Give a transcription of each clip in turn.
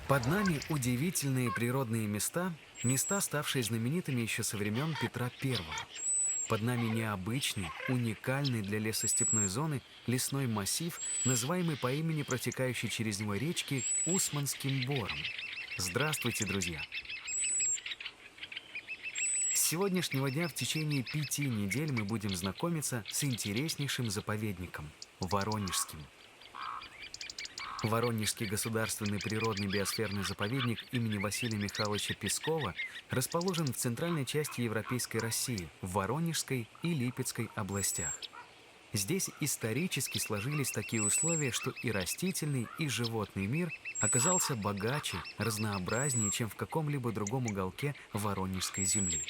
Под нами удивительные природные места, места, ставшие знаменитыми еще со времен Петра Первого. Под нами необычный, уникальный для лесостепной зоны лесной массив, называемый по имени протекающей через него речки Усманским бором. Здравствуйте, друзья! С сегодняшнего дня в течение 5 недель мы будем знакомиться с интереснейшим заповедником – Воронежским. Воронежский государственный природный биосферный заповедник имени Василия Михайловича Пескова расположен в центральной части Европейской России, в Воронежской и Липецкой областях. Здесь исторически сложились такие условия, что и растительный, и животный мир оказался богаче, разнообразнее, чем в каком-либо другом уголке Воронежской земли.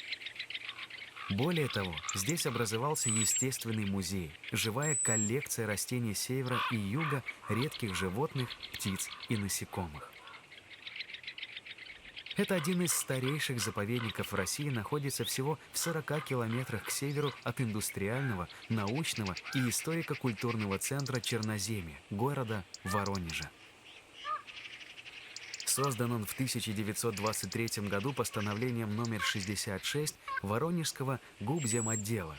Более того, здесь образовался естественный музей, живая коллекция растений севера и юга, редких животных, птиц и насекомых. Это один из старейших заповедников в России, находится всего в 40 километрах к северу от индустриального, научного и историко-культурного центра Черноземья, города Воронежа. Создан он в 1923 году постановлением номер 66 Воронежского губземотдела.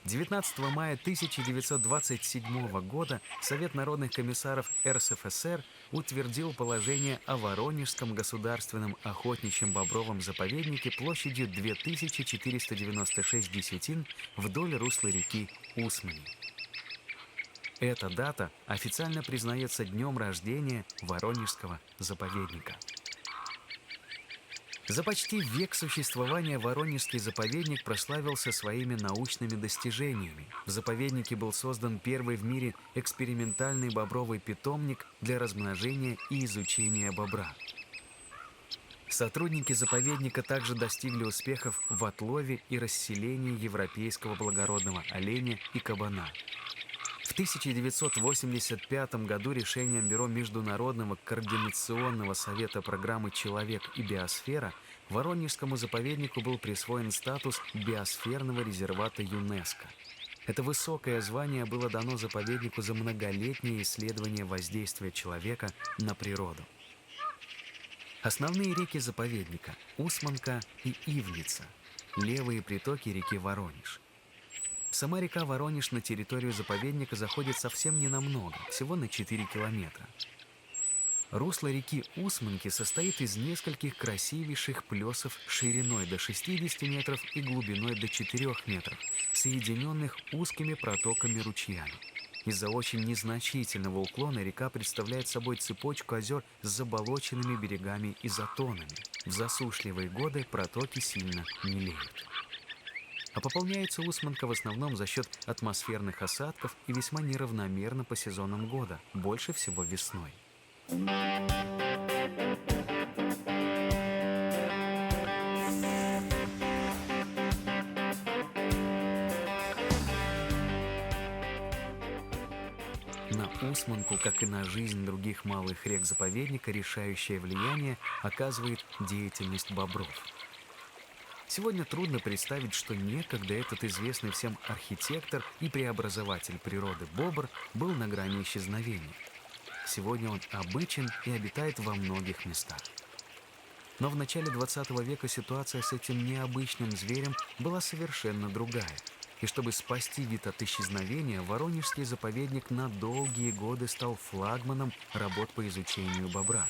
19 мая 1927 года Совет народных комиссаров РСФСР утвердил положение о Воронежском государственном охотничьем бобровом заповеднике площадью 2496 десятин вдоль русла реки Усмани. Эта дата официально признается днем рождения Воронежского заповедника. За почти век существования Воронежский заповедник прославился своими научными достижениями. В заповеднике был создан первый в мире экспериментальный бобровый питомник для размножения и изучения бобра. Сотрудники заповедника также достигли успехов в отлове и расселении европейского благородного оленя и кабана. В 1985 году решением Бюро Международного координационного совета программы «Человек и биосфера» Воронежскому заповеднику был присвоен статус биосферного резервата ЮНЕСКО. Это высокое звание было дано заповеднику за многолетнее исследование воздействия человека на природу. Основные реки заповедника – Усманка и Ивлица, левые притоки реки Воронеж. Сама река Воронеж на территорию заповедника заходит совсем ненамного, всего на 4 километра. Русло реки Усманки состоит из нескольких красивейших плесов шириной до 60 метров и глубиной до 4 метров, соединенных узкими протоками-ручьями. Из-за очень незначительного уклона река представляет собой цепочку озер с заболоченными берегами и затонами. В засушливые годы протоки сильно мелеют. А пополняется Усманка в основном за счет атмосферных осадков и весьма неравномерно по сезонам года, больше всего весной. На Усманку, как и на жизнь других малых рек заповедника, решающее влияние оказывает деятельность бобров. Сегодня трудно представить, что некогда этот известный всем архитектор и преобразователь природы бобр был на грани исчезновения. Сегодня он обычен и обитает во многих местах. Но в начале 20 века ситуация с этим необычным зверем была совершенно другая. И чтобы спасти вид от исчезновения, Воронежский заповедник на долгие годы стал флагманом работ по изучению бобра.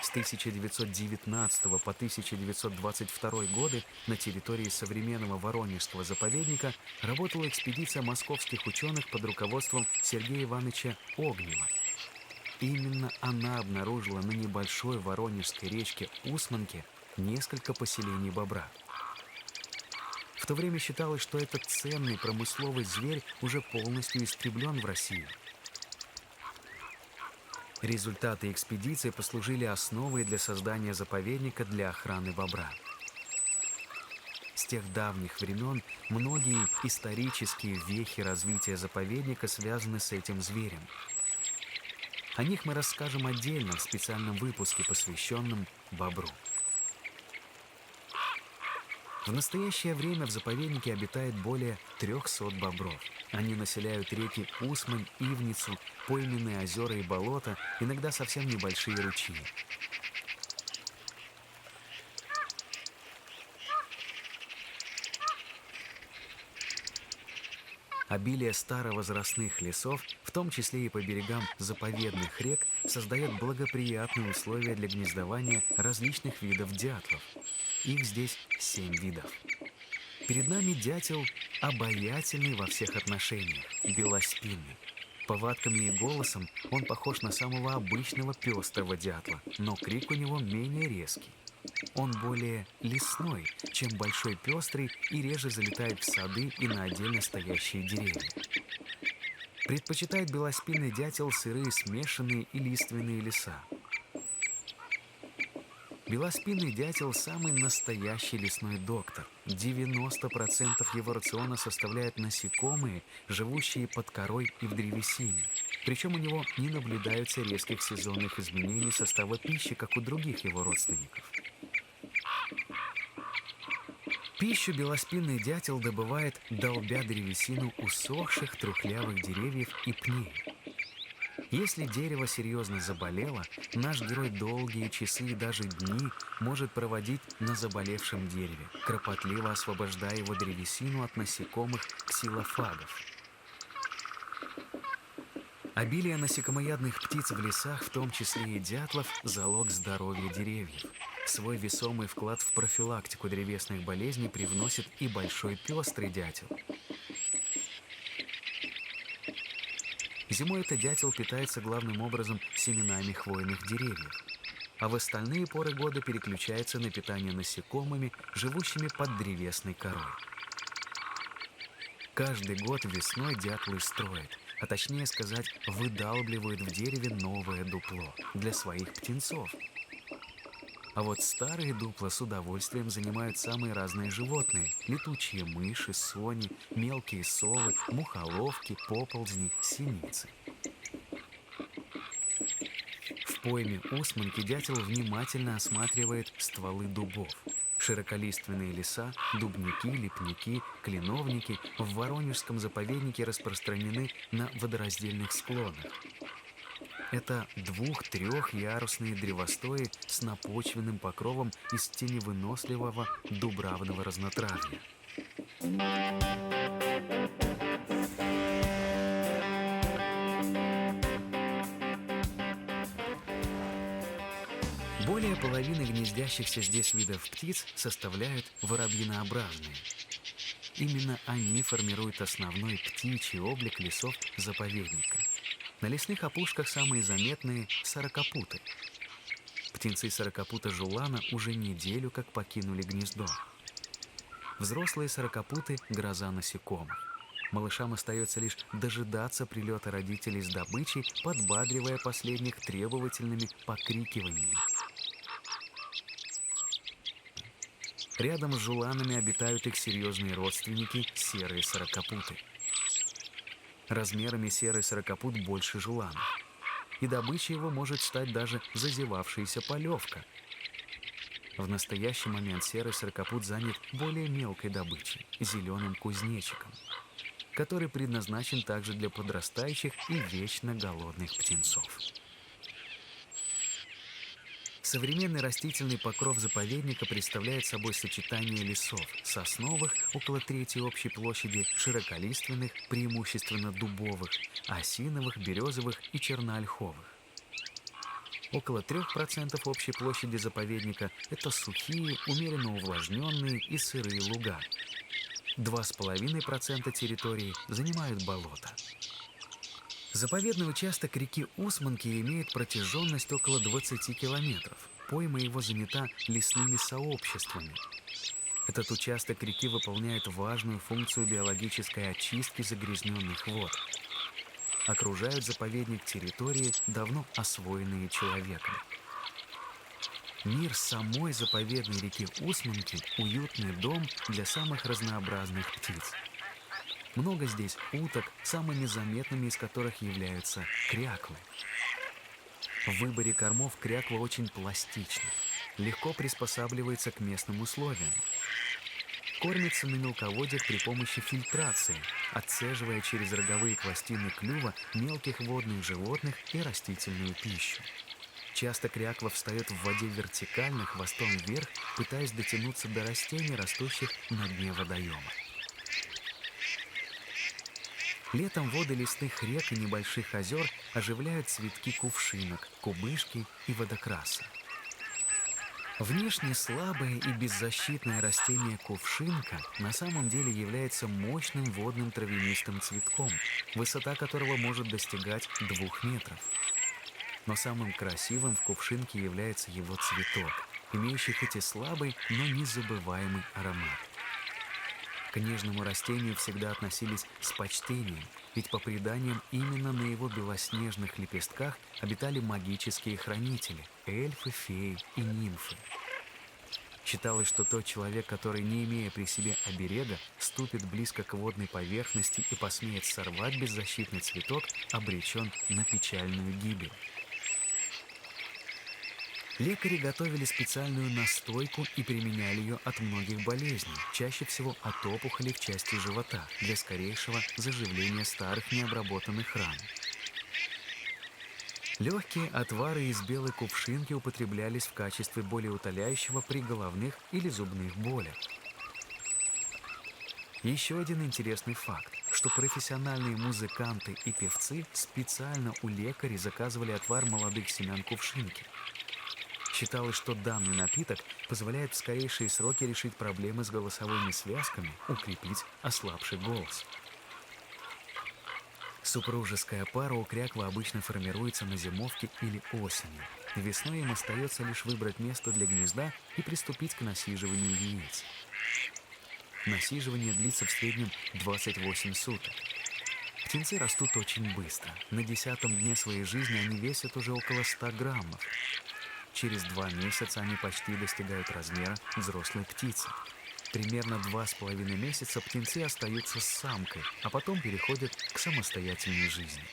С 1919 по 1922 годы на территории современного Воронежского заповедника работала экспедиция московских ученых под руководством Сергея Ивановича Огнева. Именно она обнаружила на небольшой воронежской речке Усманке несколько поселений бобра. В то время считалось, что этот ценный промысловый зверь уже полностью истреблен в России. Результаты экспедиции послужили основой для создания заповедника для охраны бобра. С тех давних времен многие исторические вехи развития заповедника связаны с этим зверем. О них мы расскажем отдельно в специальном выпуске, посвященном бобру. В настоящее время в заповеднике обитает более 300 бобров. Они населяют реки Усмань, Ивницу, пойменные озера и болота, иногда совсем небольшие ручьи. Обилие старовозрастных лесов, в том числе и по берегам заповедных рек, создает благоприятные условия для гнездования различных видов дятлов. Их здесь 7 видов. Перед нами дятел обаятельный во всех отношениях, белоспинный. Повадками и голосом он похож на самого обычного пестрого дятла, но крик у него менее резкий. Он более лесной, чем большой пестрый, и реже залетает в сады и на отдельно стоящие деревья. Предпочитает белоспинный дятел сырые смешанные и лиственные леса. Белоспинный дятел – самый настоящий лесной доктор. 90% его рациона составляют насекомые, живущие под корой и в древесине. Причем у него не наблюдается резких сезонных изменений состава пищи, как у других его родственников. Пищу белоспинный дятел добывает, долбя древесину усохших трухлявых деревьев и пней. Если дерево серьезно заболело, наш герой долгие часы и даже дни может проводить на заболевшем дереве, кропотливо освобождая его древесину от насекомых ксилофагов. Обилие насекомоядных птиц в лесах, в том числе и дятлов, залог здоровья деревьев. Свой весомый вклад в профилактику древесных болезней привносит и большой пестрый дятел. Зимой этот дятел питается главным образом семенами хвойных деревьев, а в остальные поры года переключается на питание насекомыми, живущими под древесной корой. Каждый год весной дятлы строят, а точнее сказать, выдалбливают в дереве новое дупло для своих птенцов. А вот старые дупла с удовольствием занимают самые разные животные – летучие мыши, сони, мелкие совы, мухоловки, поползни, синицы. В пойме Усманки дятел внимательно осматривает стволы дубов. Широколиственные леса, дубники, липники, кленовники в Воронежском заповеднике распространены на водораздельных склонах. Это 2-3-ярусные древостои с напочвенным покровом из теневыносливого дубравного разнотравья. Более половины гнездящихся здесь видов птиц составляют воробьинообразные. Именно они формируют основной птичий облик лесов заповедника. На лесных опушках самые заметные – сорокопуты. Птенцы сорокопута жулана уже неделю как покинули гнездо. Взрослые сорокопуты – гроза насекомых. Малышам остается лишь дожидаться прилета родителей с добычей, подбадривая последних требовательными покрикиваниями. Рядом с жуланами обитают их серьезные родственники – серые сорокопуты. Размерами серый сорокопут больше жулана. И добычей его может стать даже зазевавшаяся полевка. В настоящий момент серый сорокопут занят более мелкой добычей – зеленым кузнечиком, который предназначен также для подрастающих и вечно голодных птенцов. Современный растительный покров заповедника представляет собой сочетание лесов – сосновых, около трети общей площади, широколиственных, преимущественно дубовых, осиновых, березовых и черноольховых. Около 3% общей площади заповедника – это сухие, умеренно увлажненные и сырые луга. 2,5% территории занимают болота. Заповедный участок реки Усманки имеет протяженность около 20 километров. Пойма его занята лесными сообществами. Этот участок реки выполняет важную функцию биологической очистки загрязненных вод. Окружают заповедник территории, давно освоенные человеком. Мир самой заповедной реки Усманки – уютный дом для самых разнообразных птиц. Много здесь уток, самыми заметными из которых являются кряклы. В выборе кормов кряква очень пластична, легко приспосабливается к местным условиям. кормятся на мелководьях при помощи фильтрации, отцеживая через роговые пластины клюва мелких водных животных и растительную пищу. Часто кряква встает в воде вертикально, хвостом вверх, пытаясь дотянуться до растений, растущих на дне водоема. Летом воды лесных рек и небольших озер оживляют цветки кувшинок, кубышки и водокраса. Внешне слабое и беззащитное растение кувшинка на самом деле является мощным водным травянистым цветком, высота которого может достигать 2 метров. Но самым красивым в кувшинке является его цветок, имеющий хоть и слабый, но незабываемый аромат. К нежному растению всегда относились с почтением, ведь по преданиям именно на его белоснежных лепестках обитали магические хранители – эльфы, феи и нимфы. Считалось, что тот человек, который, не имея при себе оберега, ступит близко к водной поверхности и посмеет сорвать беззащитный цветок, обречен на печальную гибель. Лекари готовили специальную настойку и применяли ее от многих болезней, чаще всего от опухолей в части живота, для скорейшего заживления старых необработанных ран. Легкие отвары из белой кувшинки употреблялись в качестве болеутоляющего при головных или зубных болях. Еще один интересный факт, что профессиональные музыканты и певцы специально у лекарей заказывали отвар молодых семян кувшинки. Считалось, что данный напиток позволяет в скорейшие сроки решить проблемы с голосовыми связками, укрепить ослабший голос. Супружеская пара у кряквы обычно формируется на зимовке или осенью. Весной им остается лишь выбрать место для гнезда и приступить к насиживанию яиц. Насиживание длится в среднем 28 суток. Птенцы растут очень быстро. На 10-м дне своей жизни они весят уже около 100 граммов. Через 2 месяца они почти достигают размера взрослой птицы. Примерно 2,5 месяца птенцы остаются с самкой, а потом переходят к самостоятельной жизни.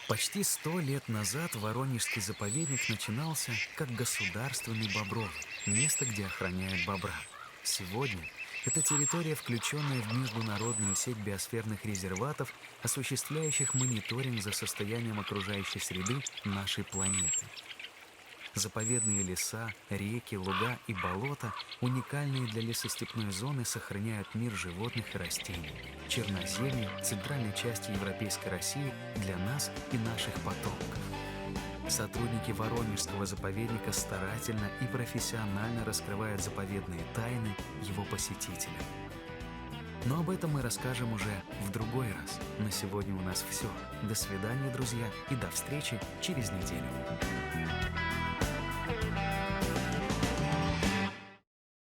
Почти 100 лет назад Воронежский заповедник начинался как государственный бобровый, место, где охраняют бобра. Сегодня это территория, включенная в международную сеть биосферных резерватов, осуществляющих мониторинг за состоянием окружающей среды нашей планеты. Заповедные леса, реки, луга и болота, уникальные для лесостепной зоны, сохраняют мир животных и растений, черноземье, центральной части Европейской России для нас и наших потомков. Сотрудники Воронежского заповедника старательно и профессионально раскрывают заповедные тайны его посетителям. Но об этом мы расскажем уже в другой раз. На сегодня у нас все. До свидания, друзья, и до встречи через неделю.